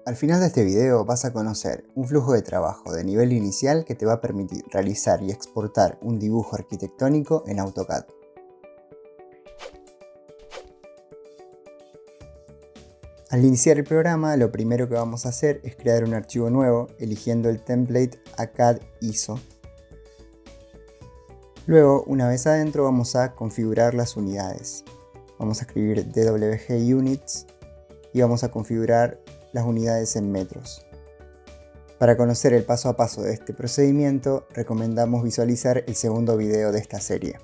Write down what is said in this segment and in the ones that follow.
Al final de este video vas a conocer un flujo de trabajo de nivel inicial que te va a permitir realizar y exportar un dibujo arquitectónico en AutoCAD. Al iniciar el programa, lo primero que vamos a hacer es crear un archivo nuevo eligiendo el template ACAD ISO. Luego, una vez adentro, vamos a configurar las unidades. Vamos a escribir DWG Units y vamos a configurar las unidades en metros. Para conocer el paso a paso de este procedimiento, recomendamos visualizar el segundo video de esta serie.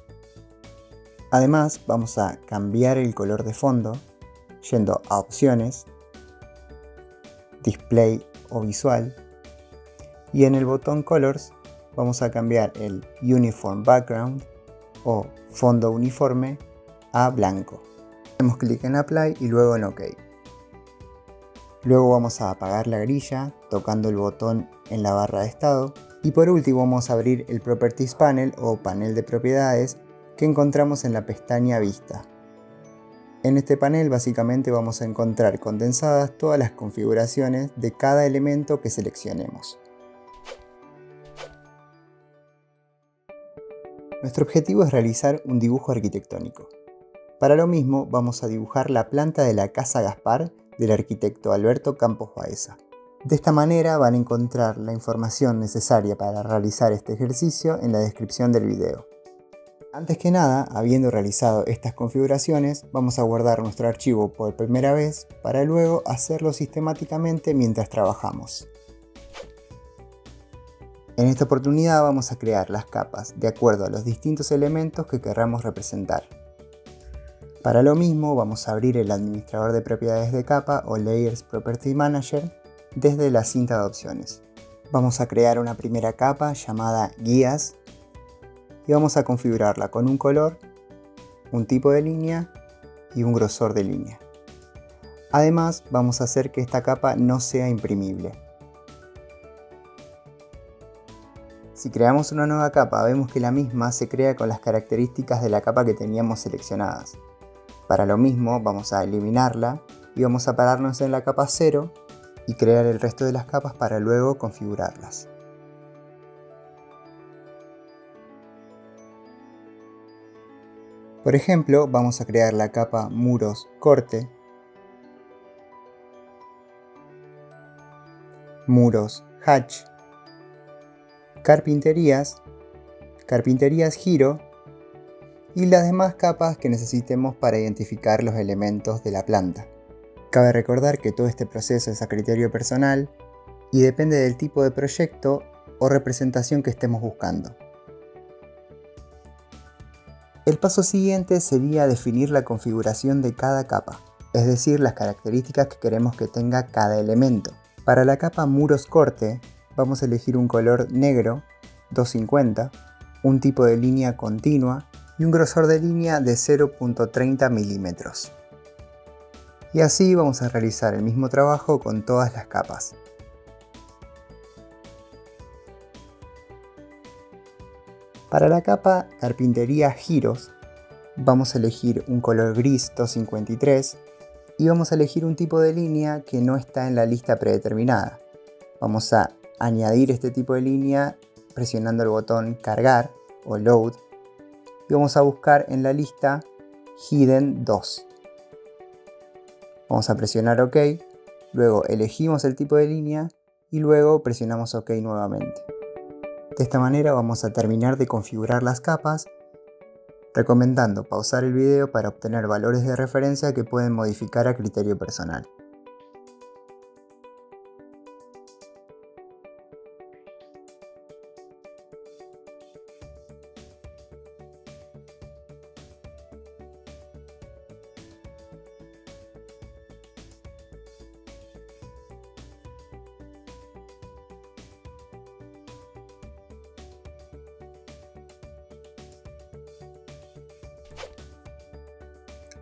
Además, vamos a cambiar el color de fondo yendo a opciones, display o visual, y en el botón colors vamos a cambiar el uniform background o fondo uniforme a blanco. Hacemos clic en apply y luego en OK. Luego vamos a apagar la grilla tocando el botón en la barra de estado y por último vamos a abrir el Properties Panel o panel de propiedades que encontramos en la pestaña Vista. En este panel básicamente vamos a encontrar condensadas todas las configuraciones de cada elemento que seleccionemos. Nuestro objetivo es realizar un dibujo arquitectónico. Para lo mismo vamos a dibujar la planta de la Casa Gaspar del arquitecto Alberto Campos Baeza. De esta manera van a encontrar la información necesaria para realizar este ejercicio en la descripción del video. Antes que nada, habiendo realizado estas configuraciones, vamos a guardar nuestro archivo por primera vez para luego hacerlo sistemáticamente mientras trabajamos. En esta oportunidad vamos a crear las capas de acuerdo a los distintos elementos que querramos representar. Para lo mismo vamos a abrir el administrador de propiedades de capa o Layers Property Manager desde la cinta de opciones. Vamos a crear una primera capa llamada Guías y vamos a configurarla con un color, un tipo de línea y un grosor de línea. Además vamos a hacer que esta capa no sea imprimible. Si creamos una nueva capa vemos que la misma se crea con las características de la capa que teníamos seleccionadas. Para lo mismo vamos a eliminarla y vamos a pararnos en la capa 0 y crear el resto de las capas para luego configurarlas. Por ejemplo, vamos a crear la capa Muros Corte, Muros Hatch, Carpinterías Giro y las demás capas que necesitemos para identificar los elementos de la planta. Cabe recordar que todo este proceso es a criterio personal y depende del tipo de proyecto o representación que estemos buscando. El paso siguiente sería definir la configuración de cada capa, es decir, las características que queremos que tenga cada elemento. Para la capa Muros Corte vamos a elegir un color negro 250, un tipo de línea continua y un grosor de línea de 0.30 milímetros. Y así vamos a realizar el mismo trabajo con todas las capas. Para la capa Carpintería Giros vamos a elegir un color gris 253 y vamos a elegir un tipo de línea que no está en la lista predeterminada. Vamos a añadir este tipo de línea presionando el botón Cargar o Load y vamos a buscar en la lista Hidden 2. Vamos a presionar OK, luego elegimos el tipo de línea y luego presionamos OK nuevamente. De esta manera vamos a terminar de configurar las capas, recomendando pausar el video para obtener valores de referencia que pueden modificar a criterio personal.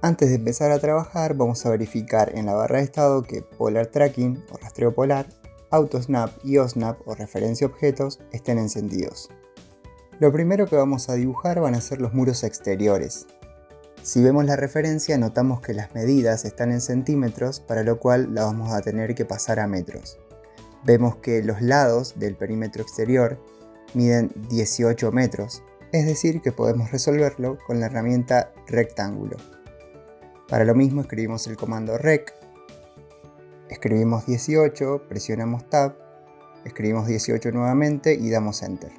Antes de empezar a trabajar vamos a verificar en la barra de estado que Polar Tracking o rastreo polar, AutoSnap y OSNAP o referencia objetos estén encendidos. Lo primero que vamos a dibujar van a ser los muros exteriores. Si vemos la referencia, notamos que las medidas están en centímetros, para lo cual la vamos a tener que pasar a metros. Vemos que los lados del perímetro exterior miden 18 metros, es decir que podemos resolverlo con la herramienta rectángulo. Para lo mismo escribimos el comando rec, escribimos 18, presionamos tab, escribimos 18 nuevamente y damos enter.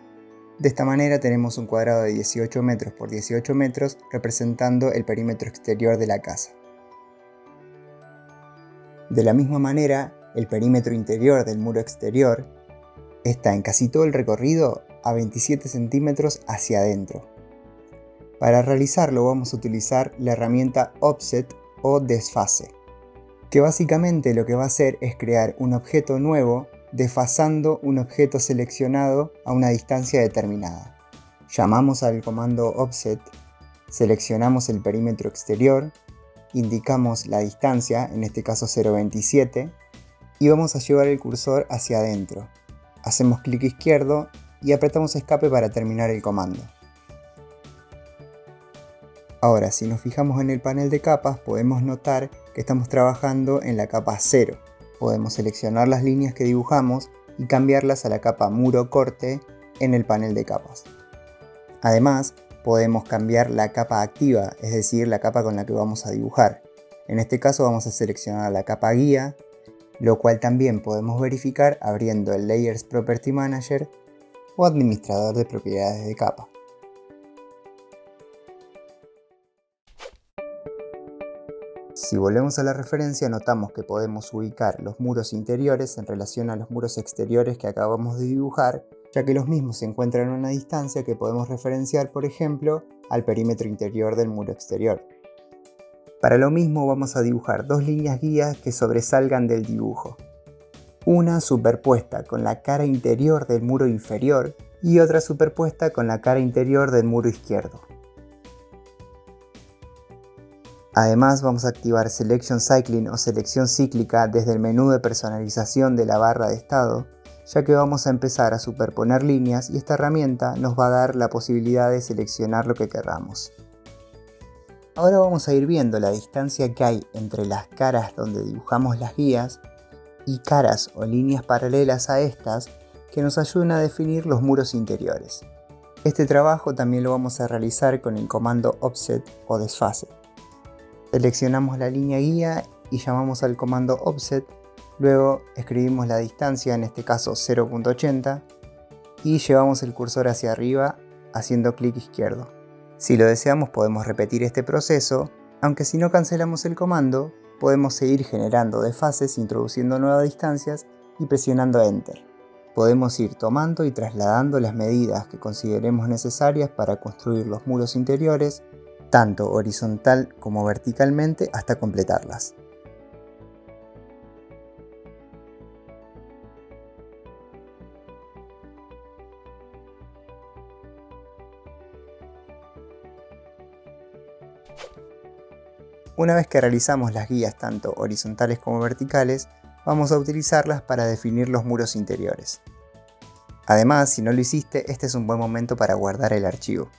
De esta manera tenemos un cuadrado de 18 metros por 18 metros representando el perímetro exterior de la casa. De la misma manera, el perímetro interior del muro exterior está en casi todo el recorrido a 27 centímetros hacia adentro. Para realizarlo vamos a utilizar la herramienta offset o desfase, que básicamente lo que va a hacer es crear un objeto nuevo desfasando un objeto seleccionado a una distancia determinada. Llamamos al comando offset, seleccionamos el perímetro exterior, indicamos la distancia, en este caso 0,27, y vamos a llevar el cursor hacia adentro. Hacemos clic izquierdo y apretamos escape para terminar el comando. Ahora, si nos fijamos en el panel de capas, podemos notar que estamos trabajando en la capa 0. Podemos seleccionar las líneas que dibujamos y cambiarlas a la capa muro corte en el panel de capas. Además, podemos cambiar la capa activa, es decir, la capa con la que vamos a dibujar. En este caso vamos a seleccionar la capa guía, lo cual también podemos verificar abriendo el Layers Property Manager o administrador de propiedades de capa. Si volvemos a la referencia, notamos que podemos ubicar los muros interiores en relación a los muros exteriores que acabamos de dibujar, ya que los mismos se encuentran a una distancia que podemos referenciar, por ejemplo, al perímetro interior del muro exterior. Para lo mismo vamos a dibujar dos líneas guías que sobresalgan del dibujo. Una superpuesta con la cara interior del muro inferior y otra superpuesta con la cara interior del muro izquierdo. Además vamos a activar Selection Cycling o selección cíclica desde el menú de personalización de la barra de estado, ya que vamos a empezar a superponer líneas y esta herramienta nos va a dar la posibilidad de seleccionar lo que queramos. Ahora vamos a ir viendo la distancia que hay entre las caras donde dibujamos las guías y caras o líneas paralelas a estas que nos ayudan a definir los muros interiores. Este trabajo también lo vamos a realizar con el comando offset o desfase. Seleccionamos la línea guía y llamamos al comando offset, luego escribimos la distancia, en este caso 0,80, y llevamos el cursor hacia arriba haciendo clic izquierdo. Si lo deseamos podemos repetir este proceso, aunque si no cancelamos el comando, podemos seguir generando desfases introduciendo nuevas distancias y presionando Enter. Podemos ir tomando y trasladando las medidas que consideremos necesarias para construir los muros interiores, tanto horizontal como verticalmente hasta completarlas. Una vez que realizamos las guías tanto horizontales como verticales, vamos a utilizarlas para definir los muros interiores. Además, si no lo hiciste, este es un buen momento para guardar el archivo.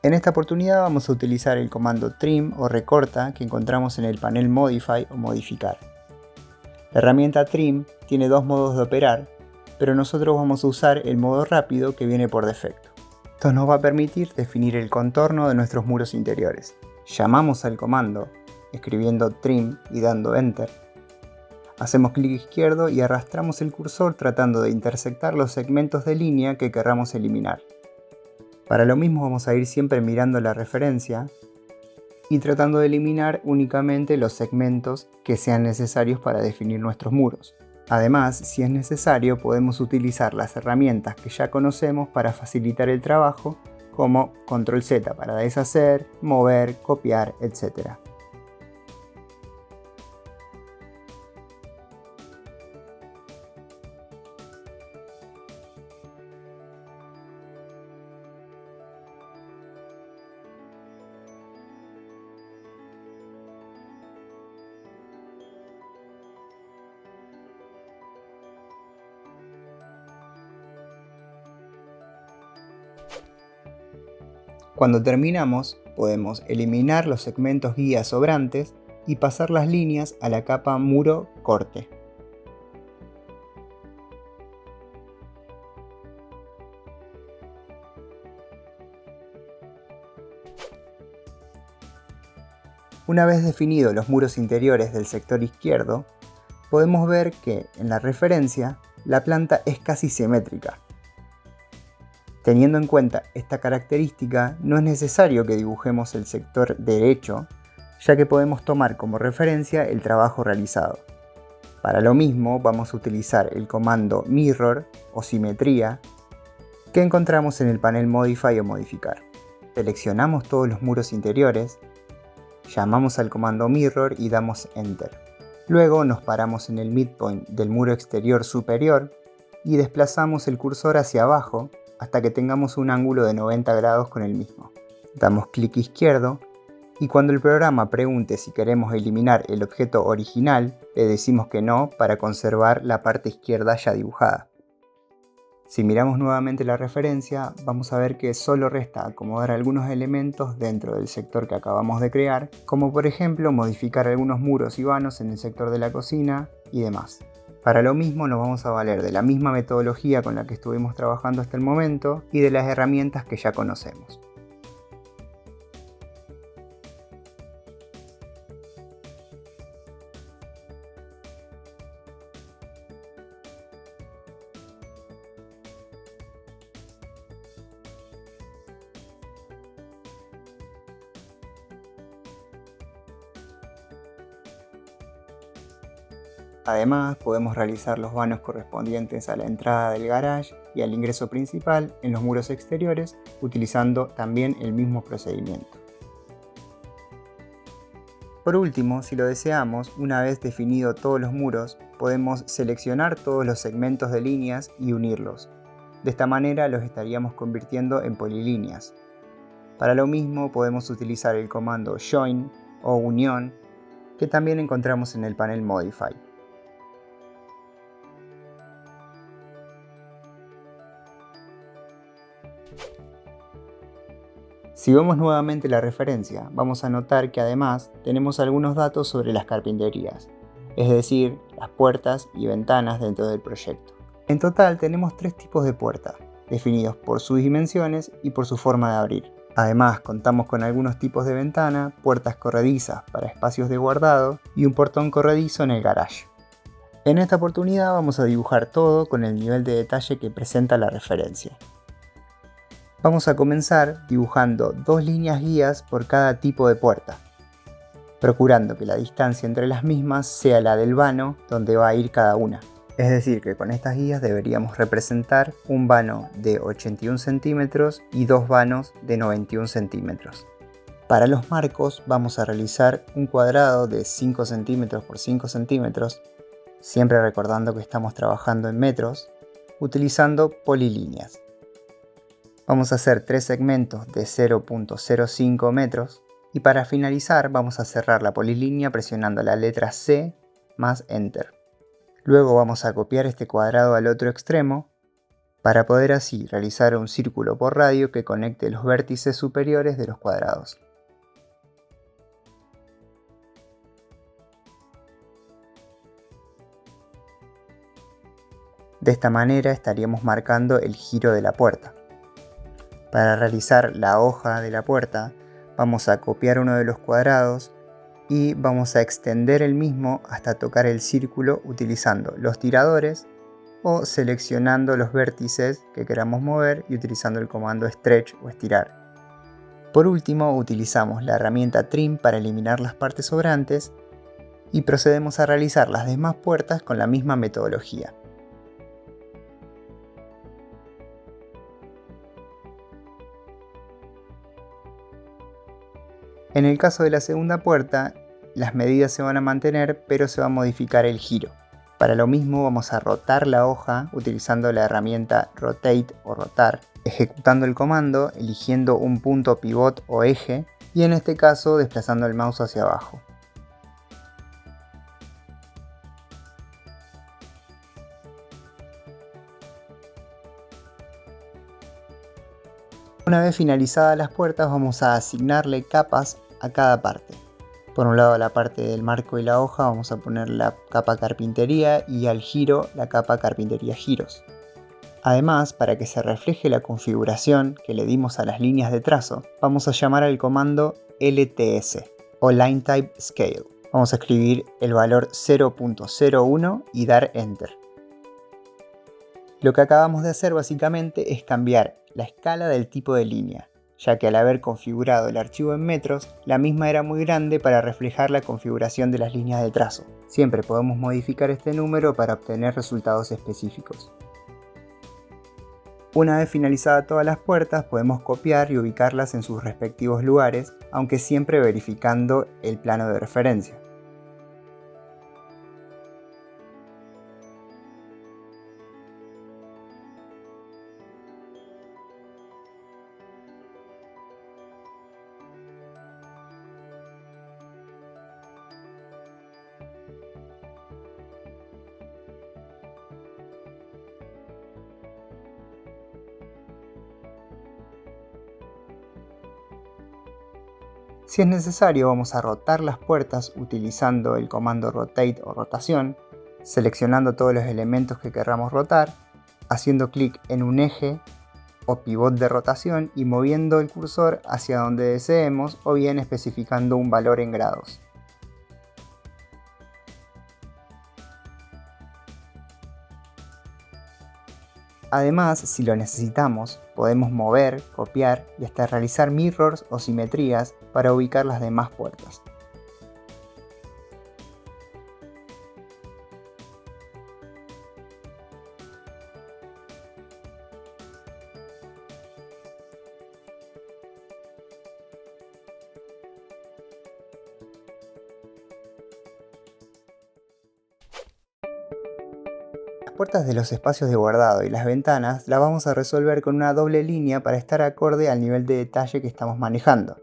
En esta oportunidad vamos a utilizar el comando trim o recorta que encontramos en el panel Modify o modificar. La herramienta trim tiene dos modos de operar, pero nosotros vamos a usar el modo rápido que viene por defecto. Esto nos va a permitir definir el contorno de nuestros muros interiores. Llamamos al comando escribiendo trim y dando enter. Hacemos clic izquierdo y arrastramos el cursor tratando de intersectar los segmentos de línea que querramos eliminar. Para lo mismo vamos a ir siempre mirando la referencia y tratando de eliminar únicamente los segmentos que sean necesarios para definir nuestros muros. Además, si es necesario, podemos utilizar las herramientas que ya conocemos para facilitar el trabajo, como Control Z para deshacer, mover, copiar, etc. Cuando terminamos, podemos eliminar los segmentos guía sobrantes y pasar las líneas a la capa muro corte. Una vez definidos los muros interiores del sector izquierdo, podemos ver que en la referencia la planta es casi simétrica. Teniendo en cuenta esta característica, no es necesario que dibujemos el sector derecho, ya que podemos tomar como referencia el trabajo realizado. Para lo mismo vamos a utilizar el comando Mirror o Simetría que encontramos en el panel Modify o Modificar. Seleccionamos todos los muros interiores, llamamos al comando Mirror y damos Enter. Luego nos paramos en el midpoint del muro exterior superior y desplazamos el cursor hacia abajo hasta que tengamos un ángulo de 90 grados con el mismo. Damos clic izquierdo y cuando el programa pregunte si queremos eliminar el objeto original, le decimos que no para conservar la parte izquierda ya dibujada. Si miramos nuevamente la referencia, vamos a ver que solo resta acomodar algunos elementos dentro del sector que acabamos de crear, como por ejemplo modificar algunos muros y vanos en el sector de la cocina y demás. Para lo mismo nos vamos a valer de la misma metodología con la que estuvimos trabajando hasta el momento y de las herramientas que ya conocemos. Además, podemos realizar los vanos correspondientes a la entrada del garage y al ingreso principal en los muros exteriores, utilizando también el mismo procedimiento. Por último, si lo deseamos, una vez definido todos los muros, podemos seleccionar todos los segmentos de líneas y unirlos. De esta manera los estaríamos convirtiendo en polilíneas. Para lo mismo podemos utilizar el comando Join o Unión, que también encontramos en el panel Modify. Si vemos nuevamente la referencia, vamos a notar que además tenemos algunos datos sobre las carpinterías, es decir, las puertas y ventanas dentro del proyecto. En total tenemos 3 tipos de puerta, definidos por sus dimensiones y por su forma de abrir. Además contamos con algunos tipos de ventana, puertas corredizas para espacios de guardado y un portón corredizo en el garage. En esta oportunidad vamos a dibujar todo con el nivel de detalle que presenta la referencia. Vamos a comenzar dibujando 2 líneas guías por cada tipo de puerta, procurando que la distancia entre las mismas sea la del vano donde va a ir cada una. Es decir, que con estas guías deberíamos representar un vano de 81 centímetros y 2 vanos de 91 centímetros. Para los marcos vamos a realizar un cuadrado de 5 centímetros por 5 centímetros, siempre recordando que estamos trabajando en metros, utilizando polilíneas. Vamos a hacer 3 segmentos de 0.05 metros y para finalizar vamos a cerrar la polilínea presionando la letra C más Enter. Luego vamos a copiar este cuadrado al otro extremo para poder así realizar un círculo por radio que conecte los vértices superiores de los cuadrados. De esta manera estaríamos marcando el giro de la puerta. Para realizar la hoja de la puerta, vamos a copiar uno de los cuadrados y vamos a extender el mismo hasta tocar el círculo utilizando los tiradores o seleccionando los vértices que queramos mover y utilizando el comando Stretch o estirar. Por último, utilizamos la herramienta Trim para eliminar las partes sobrantes y procedemos a realizar las demás puertas con la misma metodología. En el caso de la segunda puerta, las medidas se van a mantener, pero se va a modificar el giro. Para lo mismo vamos a rotar la hoja utilizando la herramienta Rotate o Rotar, ejecutando el comando, eligiendo un punto pivot o eje y en este caso desplazando el mouse hacia abajo. Una vez finalizadas las puertas, vamos a asignarle capas a cada parte. Por un lado, a la parte del marco y la hoja vamos a poner la capa carpintería y al giro la capa carpintería giros. Además, para que se refleje la configuración que le dimos a las líneas de trazo, vamos a llamar al comando LTS o Line Type Scale. Vamos a escribir el valor 0.01 y dar Enter. Lo que acabamos de hacer básicamente es cambiar la escala del tipo de línea, ya que al haber configurado el archivo en metros, la misma era muy grande para reflejar la configuración de las líneas de trazo. Siempre podemos modificar este número para obtener resultados específicos. Una vez finalizadas todas las puertas, podemos copiar y ubicarlas en sus respectivos lugares, aunque siempre verificando el plano de referencia. Si es necesario, vamos a rotar las puertas utilizando el comando Rotate o rotación, seleccionando todos los elementos que queramos rotar, haciendo clic en un eje o pivot de rotación y moviendo el cursor hacia donde deseemos o bien especificando un valor en grados. Además, si lo necesitamos, podemos mover, copiar y hasta realizar mirrors o simetrías para ubicar las demás puertas. Las puertas de los espacios de guardado y las ventanas las vamos a resolver con una doble línea para estar acorde al nivel de detalle que estamos manejando.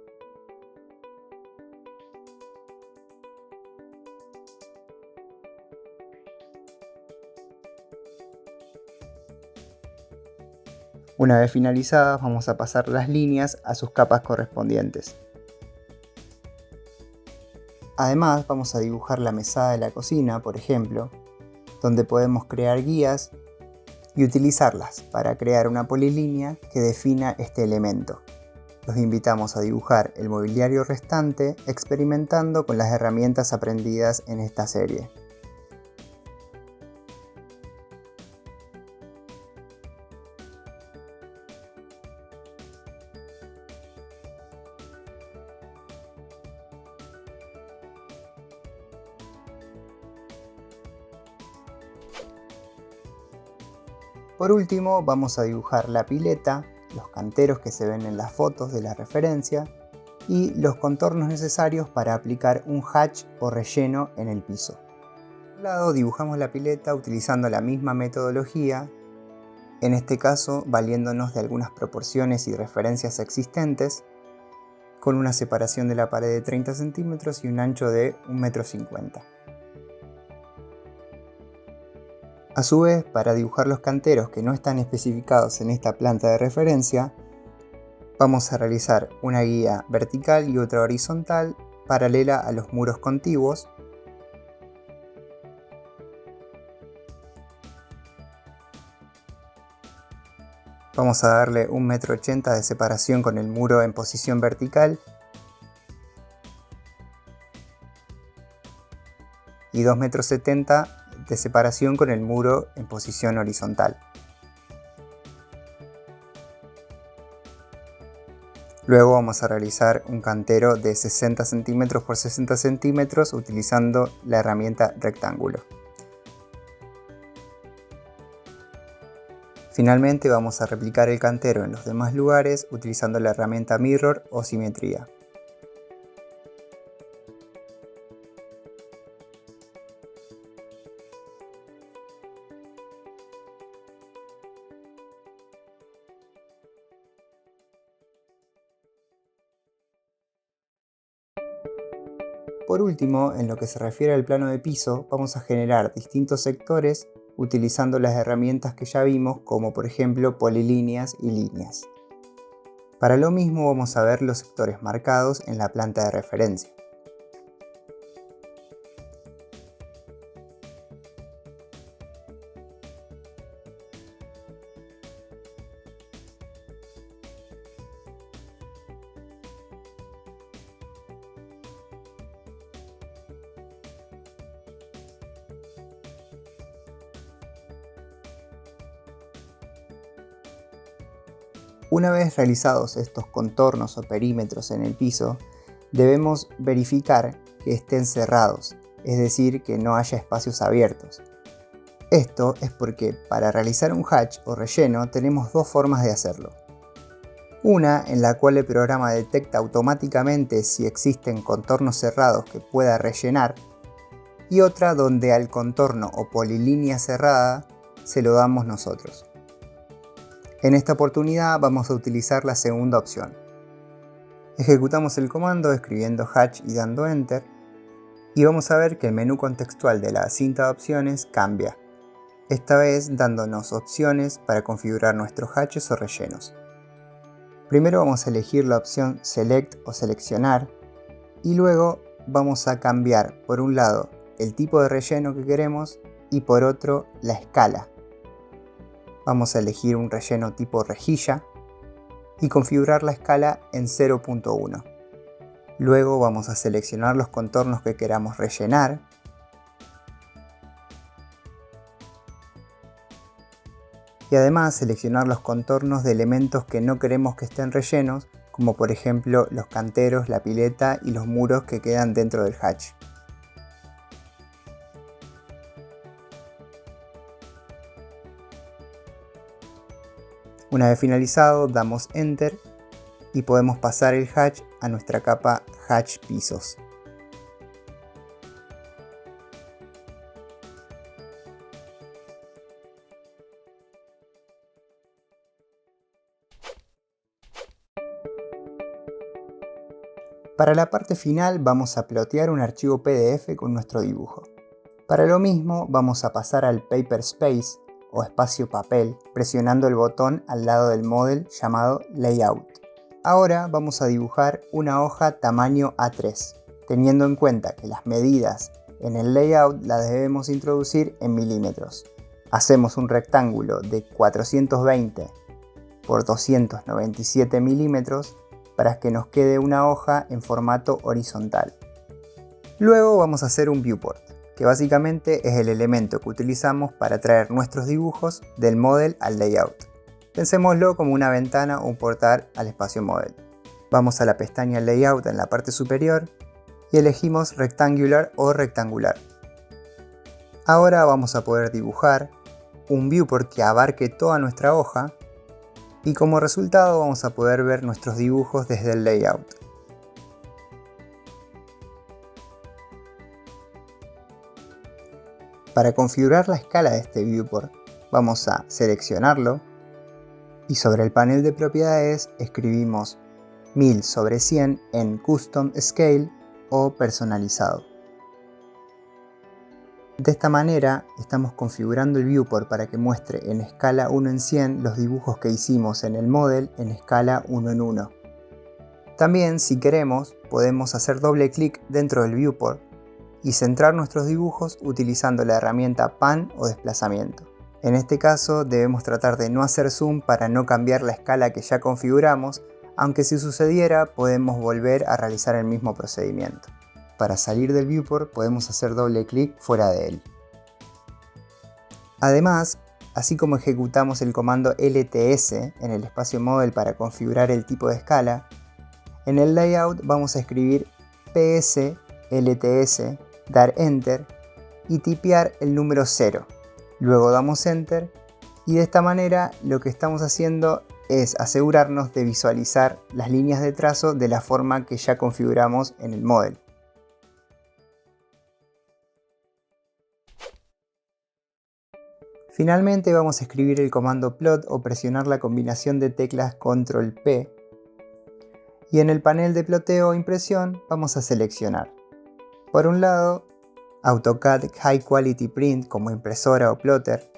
Una vez finalizadas, vamos a pasar las líneas a sus capas correspondientes. Además, vamos a dibujar la mesada de la cocina, por ejemplo, donde podemos crear guías y utilizarlas para crear una polilínea que defina este elemento. Los invitamos a dibujar el mobiliario restante experimentando con las herramientas aprendidas en esta serie. Por último, vamos a dibujar la pileta, los canteros que se ven en las fotos de la referencia y los contornos necesarios para aplicar un hatch o relleno en el piso. Por un lado, dibujamos la pileta utilizando la misma metodología, en este caso valiéndonos de algunas proporciones y referencias existentes, con una separación de la pared de 30 centímetros y un ancho de 1,50 m. A su vez, para dibujar los canteros que no están especificados en esta planta de referencia, vamos a realizar una guía vertical y otra horizontal paralela a los muros contiguos. Vamos a darle 1,80 m de separación con el muro en posición vertical y 2,70 m de separación con el muro en posición horizontal. Luego vamos a realizar un cantero de 60 centímetros por 60 centímetros utilizando la herramienta rectángulo. Finalmente vamos a replicar el cantero en los demás lugares utilizando la herramienta mirror o simetría. Por último, en lo que se refiere al plano de piso, vamos a generar distintos sectores utilizando las herramientas que ya vimos, como por ejemplo polilíneas y líneas. Para lo mismo vamos a ver los sectores marcados en la planta de referencia. Una vez realizados estos contornos o perímetros en el piso, debemos verificar que estén cerrados, es decir, que no haya espacios abiertos. Esto es porque para realizar un hatch o relleno tenemos dos formas de hacerlo. Una en la cual el programa detecta automáticamente si existen contornos cerrados que pueda rellenar, y otra donde al contorno o polilínea cerrada se lo damos nosotros. En esta oportunidad vamos a utilizar la segunda opción. Ejecutamos el comando escribiendo hatch y dando enter, y vamos a ver que el menú contextual de la cinta de opciones cambia, esta vez dándonos opciones para configurar nuestros hatches o rellenos. Primero vamos a elegir la opción Select o Seleccionar, y luego vamos a cambiar por un lado el tipo de relleno que queremos y por otro la escala. Vamos a elegir un relleno tipo rejilla y configurar la escala en 0.1. Luego vamos a seleccionar los contornos que queramos rellenar y además seleccionar los contornos de elementos que no queremos que estén rellenos, como por ejemplo los canteros, la pileta y los muros que quedan dentro del hatch. Una vez finalizado, damos Enter y podemos pasar el hatch a nuestra capa Hatch Pisos. Para la parte final vamos a plotear un archivo PDF con nuestro dibujo. Para lo mismo vamos a pasar al Paper Space o espacio papel, presionando el botón al lado del model llamado Layout. Ahora vamos a dibujar una hoja tamaño A3, teniendo en cuenta que las medidas en el layout las debemos introducir en milímetros. Hacemos un rectángulo de 420 por 297 milímetros para que nos quede una hoja en formato horizontal. Luego vamos a hacer un viewport, que básicamente es el elemento que utilizamos para traer nuestros dibujos del model al layout. Pensémoslo como una ventana o un portal al espacio model. Vamos a la pestaña Layout en la parte superior y elegimos Rectangular o Rectangular. Ahora vamos a poder dibujar un viewport que abarque toda nuestra hoja y como resultado vamos a poder ver nuestros dibujos desde el layout. Para configurar la escala de este viewport, vamos a seleccionarlo y sobre el panel de propiedades escribimos 1000/100 en Custom Scale o personalizado. De esta manera estamos configurando el viewport para que muestre en escala 1:100 los dibujos que hicimos en el model en escala 1:1. También, si queremos, podemos hacer doble clic dentro del viewport y centrar nuestros dibujos utilizando la herramienta Pan o desplazamiento. En este caso debemos tratar de no hacer zoom para no cambiar la escala que ya configuramos, aunque si sucediera podemos volver a realizar el mismo procedimiento. Para salir del viewport podemos hacer doble clic fuera de él. Además, así como ejecutamos el comando LTS en el espacio model para configurar el tipo de escala, en el layout vamos a escribir PS LTS, dar Enter y tipear el número 0. Luego damos Enter y de esta manera lo que estamos haciendo es asegurarnos de visualizar las líneas de trazo de la forma que ya configuramos en el model. Finalmente vamos a escribir el comando plot o presionar la combinación de teclas Control P y en el panel de ploteo o impresión vamos a seleccionar por un lado AutoCAD High Quality Print como impresora o plotter,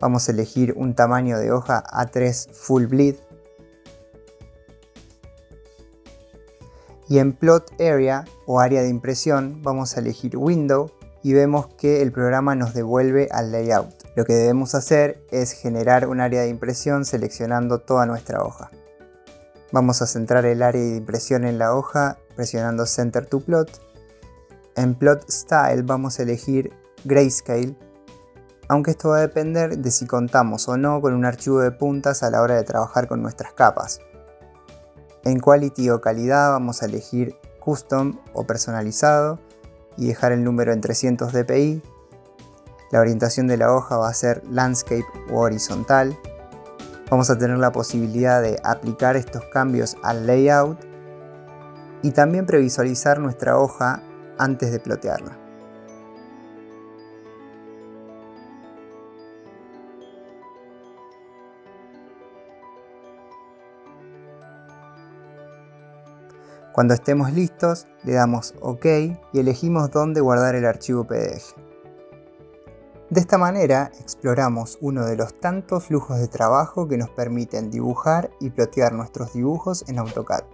Vamos a elegir un tamaño de hoja A3 Full Bleed. Y en Plot Area o área de impresión vamos a elegir Window y vemos que el programa nos devuelve al layout. Lo que debemos hacer es generar un área de impresión seleccionando toda nuestra hoja. Vamos a centrar el área de impresión en la hoja presionando Center to Plot. En Plot Style vamos a elegir Grayscale, aunque esto va a depender de si contamos o no con un archivo de puntas a la hora de trabajar con nuestras capas. En Quality o calidad vamos a elegir Custom o personalizado y dejar el número en 300 dpi. La orientación de la hoja va a ser Landscape o horizontal. Vamos a tener la posibilidad de aplicar estos cambios al layout y también previsualizar nuestra hoja antes de plotearla. Cuando estemos listos, le damos OK y elegimos dónde guardar el archivo PDF. De esta manera exploramos uno de los tantos flujos de trabajo que nos permiten dibujar y plotear nuestros dibujos en AutoCAD.